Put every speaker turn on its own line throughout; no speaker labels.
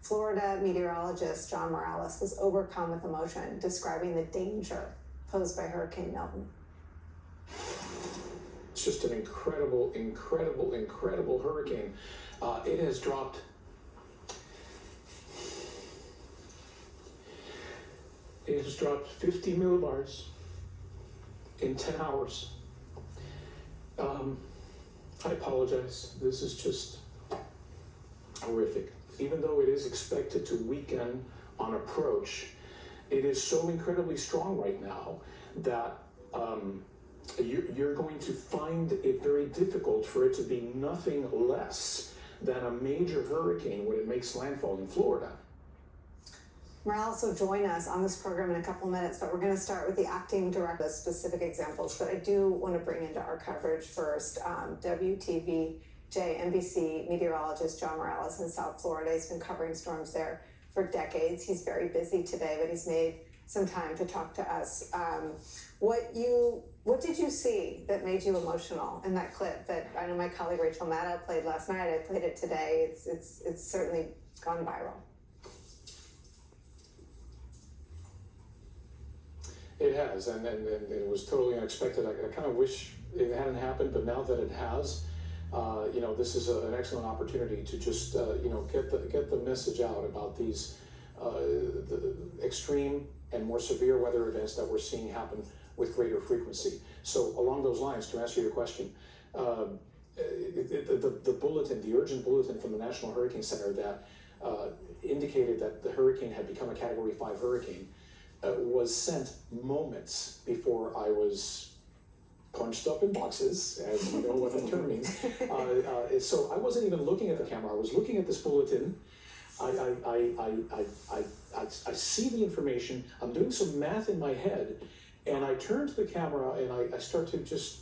Florida meteorologist John Morales was overcome with emotion, describing the danger posed by Hurricane Milton.
It's just an incredible, incredible, incredible hurricane. It has dropped 50 millibars in 10 hours. I apologize. This is just horrific. Even though it is expected to weaken on approach, it is so incredibly strong right now that you're going to find it very difficult for it to be nothing less than a major hurricane when it makes landfall in Florida.
Morales will join us on this program in a couple minutes, but we're going to start with the acting director, specific examples. But I do want to bring into our coverage first WTVJ NBC meteorologist John Morales in South Florida. He's been covering storms there for decades. He's very busy today, but he's made some time to talk to us. What did you see that made you emotional in that clip that I know my colleague Rachel Maddow played last night? I played it today. It's certainly gone viral.
It has, and it was totally unexpected. I kind of wish it hadn't happened, but now that it has, this is an excellent opportunity to just get the message out about these the extreme and more severe weather events that we're seeing happen with greater frequency. So along those lines, to answer your question, the bulletin, the urgent bulletin from the National Hurricane Center that indicated that the hurricane had become a Category 5 hurricane was sent moments before I was punched up in boxes, as you know what the term means. So I wasn't even looking at the camera. I was looking at this bulletin. I see the information. I'm doing some math in my head, and I turn to the camera and I start to just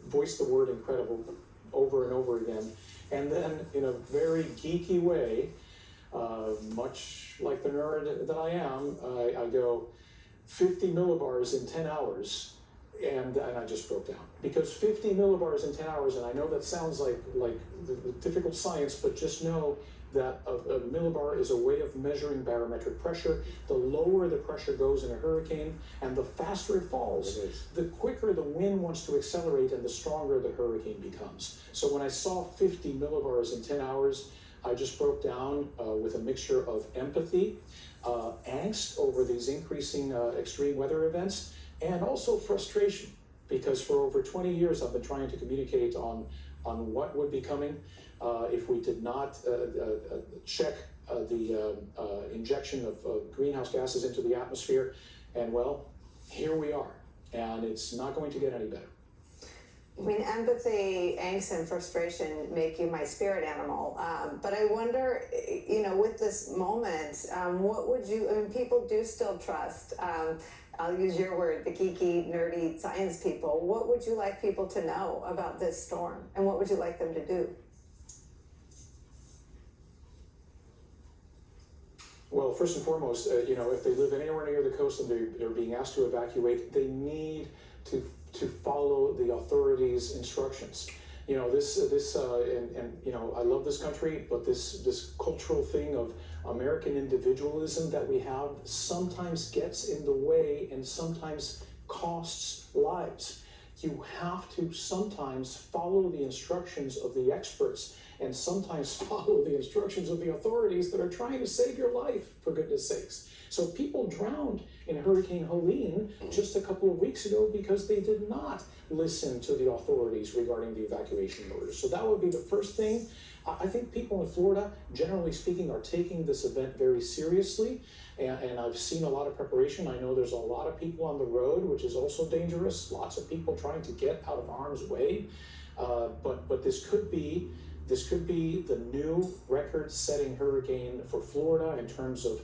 voice the word incredible over and over again. And then, in a very geeky way, much like the nerd that I am, I go 50 millibars in 10 hours, and I just broke down. Because 50 millibars in 10 hours, and I know that sounds like the difficult science, but just know that a millibar is a way of measuring barometric pressure. The lower the pressure goes in a hurricane, and the faster it falls, the quicker the wind wants to accelerate and the stronger the hurricane becomes. So when I saw 50 millibars in 10 hours, I just broke down with a mixture of empathy, angst over these increasing extreme weather events, and also frustration, because for over 20 years I've been trying to communicate on what would be coming if we did not check the injection of greenhouse gases into the atmosphere. And well, here we are, and it's not going to get any better.
I mean, empathy, angst, and frustration make you my spirit animal. But I wonder, with this moment, what would you, people do still trust, I'll use your word, the geeky, nerdy science people. What would you like people to know about this storm? And what would you like them to do?
Well, first and foremost, if they live anywhere near the coast and they're being asked to evacuate, they need to follow the authorities' instructions. I love this country, but this cultural thing of American individualism that we have sometimes gets in the way and sometimes costs lives. You have to sometimes follow the instructions of the experts and sometimes follow the instructions of the authorities that are trying to save your life, for goodness sakes. So people drowned in Hurricane Helene just a couple of weeks ago because they did not listen to the authorities regarding the evacuation orders. So that would be the first thing. I think people in Florida, generally speaking, are taking this event very seriously, and I've seen a lot of preparation. I know there's a lot of people on the road, which is also dangerous. Lots of people trying to get out of harm's way, but this could be the new record-setting hurricane for Florida in terms of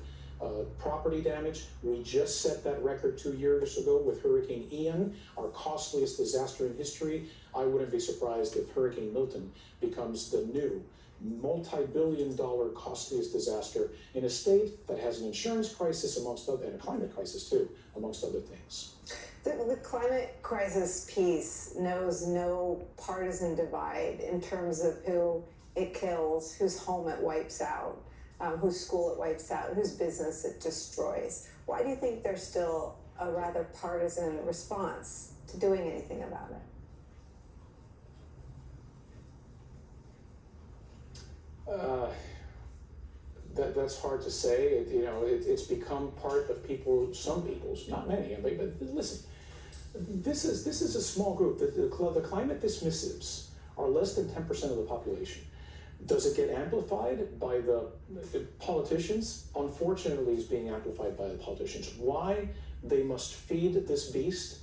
property damage. We just set that record 2 years ago with Hurricane Ian, our costliest disaster in history. I wouldn't be surprised if Hurricane Milton becomes the new multi-billion-dollar costliest disaster in a state that has an insurance crisis and a climate crisis too, amongst other things.
The climate crisis piece knows no partisan divide in terms of who it kills, whose home it wipes out. whose school it wipes out, whose business it destroys. Why do you think there's still a rather partisan response to doing anything about it?
That's hard to say. It's become part of some people's, not many. But listen, this is a small group. The climate dismissives are less than 10% of the population. Does it get amplified by the politicians? Unfortunately, it's being amplified by the politicians. Why they must feed this beast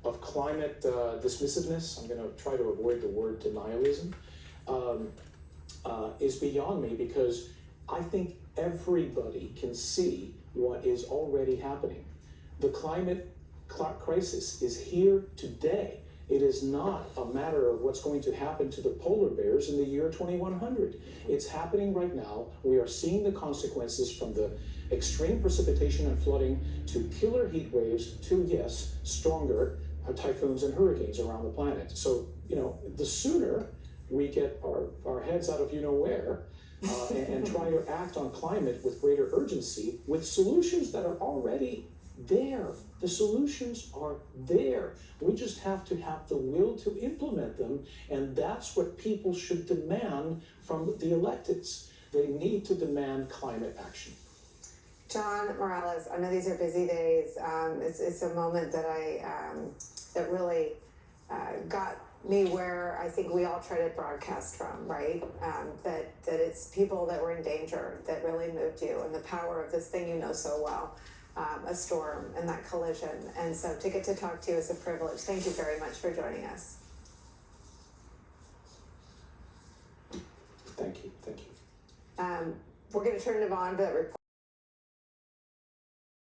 of climate dismissiveness, I'm going to try to avoid the word denialism, is beyond me, because I think everybody can see what is already happening. The climate crisis is here today. It is not a matter of what's going to happen to the polar bears in the year 2100. It's happening right now. We are seeing the consequences, from the extreme precipitation and flooding to killer heat waves to, yes, stronger typhoons and hurricanes around the planet. So, the sooner we get our heads out of where and try to act on climate with greater urgency, with solutions that are already there. The solutions are there. We just have to have the will to implement them, and that's what people should demand from the electeds. They need to demand climate action.
John Morales, I know these are busy days. It's a moment that that really got me where I think we all try to broadcast from, right? That it's people that were in danger that really moved you, and the power of this thing so well. A storm and that collision. And so to get to talk to you is a privilege. Thank you very much for joining us.
Thank you.
We're going to turn to Vaughn for that report.